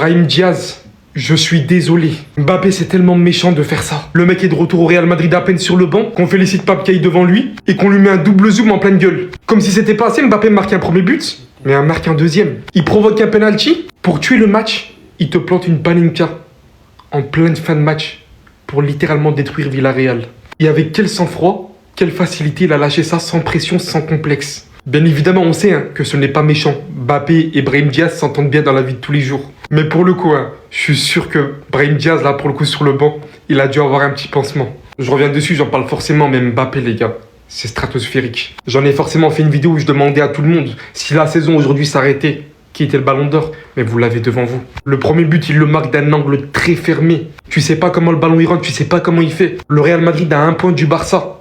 Brahim Diaz, je suis désolé. Mbappé, c'est tellement méchant de faire ça. Le mec est de retour au Real Madrid à peine sur le banc, qu'on félicite Pape Gueye devant lui et qu'on lui met un double zoom en pleine gueule. Comme si c'était pas assez, Mbappé marque un premier but, mais en marque un deuxième. Il provoque un penalty. Pour tuer le match, il te plante une panenka en pleine fin de match pour littéralement détruire Villarreal. Et avec quel sang-froid, quelle facilité il a lâché ça sans pression, sans complexe. Bien évidemment, on sait que ce n'est pas méchant. Mbappé et Brahim Diaz s'entendent bien dans la vie de tous les jours. Mais pour le coup, je suis sûr que Brahim Diaz, là, pour le coup, sur le banc, il a dû avoir un petit pansement. Je reviens dessus, j'en parle forcément, mais Mbappé, les gars, c'est stratosphérique. J'en ai forcément fait une vidéo où je demandais à tout le monde si la saison aujourd'hui s'arrêtait, qui était le ballon d'or, mais vous l'avez devant vous. Le premier but, il le marque d'un angle très fermé. Tu sais pas comment le ballon il rentre, tu sais pas comment il fait. Le Real Madrid a 1 point du Barça.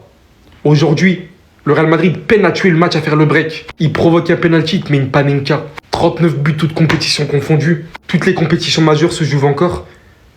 Aujourd'hui, le Real Madrid peine à tuer le match, à faire le break. Il provoque un penalty, il te met une panenka. 39 buts, toutes compétitions confondues. Toutes les compétitions majeures se jouent encore.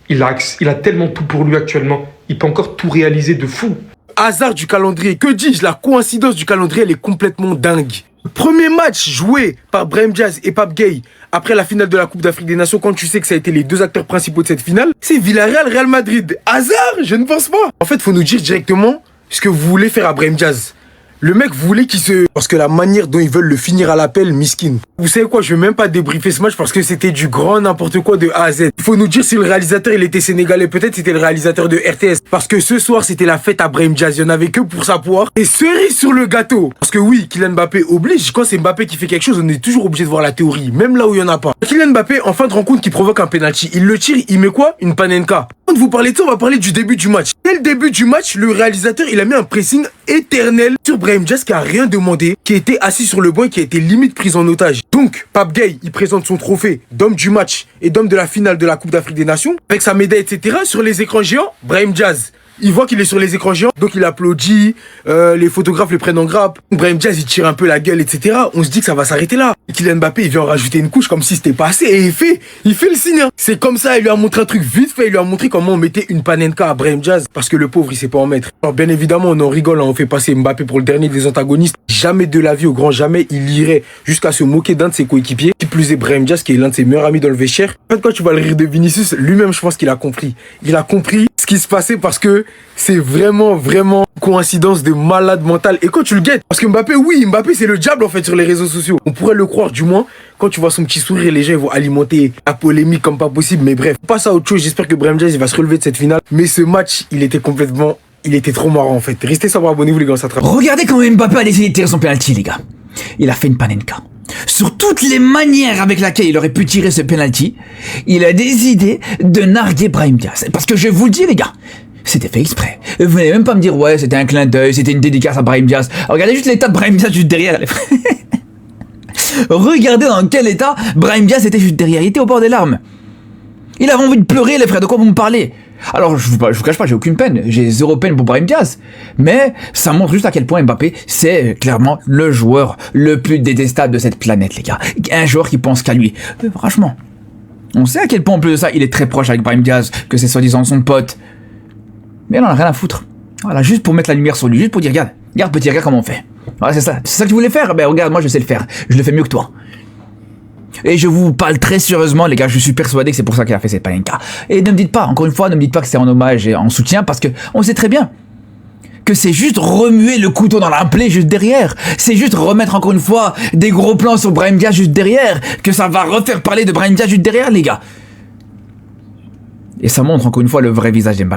Il a tellement tout pour lui actuellement. Il peut encore tout réaliser de fou. Hasard du calendrier, que dis-je, la coïncidence du calendrier, elle est complètement dingue. Premier match joué par Brahim Diaz et Pape Gueye après la finale de la Coupe d'Afrique des Nations, quand tu sais que ça a été les 2 acteurs principaux de cette finale, c'est Villarreal-Real Madrid. Hasard? Je ne pense pas. En fait, faut nous dire directement ce que vous voulez faire à Brahim Diaz. Le mec voulait qu'il se... Parce que la manière dont ils veulent le finir à l'appel, miskin. Vous savez quoi, je vais même pas débriefer ce match parce que c'était du grand n'importe quoi de A à Z. Il faut nous dire si le réalisateur, il était sénégalais. Peut-être c'était le réalisateur de RTS. Parce que ce soir, c'était la fête à Brahim Diaz. Il n'y en avait que pour sa poire. Et cerise sur le gâteau. Parce que oui, Kylian Mbappé oblige. Quand c'est Mbappé qui fait quelque chose, on est toujours obligé de voir la théorie. Même là où il n'y en a pas. Kylian Mbappé, en fin de rencontre, qui provoque un penalty. Il le tire, il met quoi? Une panenka. Quand vous parlez de ça, on va parler du début du match. Dès le début du match, le réalisateur, il a mis un pressing éternel sur Brahim Diaz qui a rien demandé, qui était assis sur le banc et qui a été limite pris en otage. Donc, Pape Gueye, il présente son trophée d'homme du match et d'homme de la finale de la Coupe d'Afrique des Nations, avec sa médaille, etc. Sur les écrans géants, Brahim Diaz, il voit qu'il est sur les écrans géants, donc il applaudit, les photographes le prennent en grappe. Brahim Diaz, il tire un peu la gueule, etc. On se dit que ça va s'arrêter là. Et Kylian Mbappé, il vient en rajouter une couche comme si c'était pas assez, et il fait le signe. C'est comme ça, il lui a montré un truc vite fait, il lui a montré comment on mettait une panenka à Brahim Diaz, parce que le pauvre, il sait pas en mettre. Alors bien évidemment, on en rigole, on fait passer Mbappé pour le dernier des antagonistes. Jamais de la vie, au grand jamais, il irait jusqu'à se moquer d'un de ses coéquipiers, qui plus est Brahim Diaz, qui est l'un de ses meilleurs amis dans le vestiaire. En fait, quand tu vas le rire de Vinicius, lui-même, je pense qu'il a compris. Il a compris ce qui se passait parce que c'est vraiment coïncidence de malade mental. Et quand tu le guettes, parce que Mbappé, oui, Mbappé c'est le diable en fait sur les réseaux sociaux. On pourrait le croire du moins quand tu vois son petit sourire, les gens ils vont alimenter la polémique comme pas possible. Mais bref, on passe à autre chose. J'espère que Brahim Diaz il va se relever de cette finale. Mais ce match, il était trop marrant en fait. Restez sobre, abonnez-vous les gars, ça travaille. Regardez comment Mbappé a essayé de tirer son penalty, les gars. Il a fait une panenka. Sur toutes les manières avec laquelle il aurait pu tirer ce penalty, il a décidé de narguer Brahim Diaz. Parce que je vous le dis, les gars, c'était fait exprès. Vous n'allez même pas me dire, ouais, c'était un clin d'œil, c'était une dédicace à Brahim Diaz. Regardez juste l'état de Brahim Diaz juste derrière. Regardez dans quel état Brahim Diaz était juste derrière. Il était au bord des larmes. Il avait envie de pleurer, les frères. De quoi vous me parlez? Alors, je vous cache pas, j'ai aucune peine. J'ai 0 peine pour Brahim Diaz. Mais ça montre juste à quel point Mbappé, c'est clairement le joueur le plus détestable de cette planète, les gars. Un joueur qui pense qu'à lui. Franchement, on sait à quel point, en plus de ça, il est très proche avec Brahim Diaz, que c'est soi-disant son pote. Mais là, on a rien à foutre. Voilà, juste pour mettre la lumière sur lui, juste pour dire, regarde petit, regarde comment on fait. Voilà, c'est ça que tu voulais faire? Ben regarde, moi je sais le faire. Je le fais mieux que toi. Et je vous parle très sérieusement, les gars, je suis persuadé que c'est pour ça qu'il a fait cette panenka. Et ne me dites pas, encore une fois, ne me dites pas que c'est en hommage et en soutien, parce que on sait très bien que c'est juste remuer le couteau dans la plaie juste derrière. C'est juste remettre encore une fois des gros plans sur Brahim Diaz juste derrière, que ça va refaire parler de Brahim Diaz juste derrière, les gars. Et ça montre encore une fois le vrai visage d'Mbappé.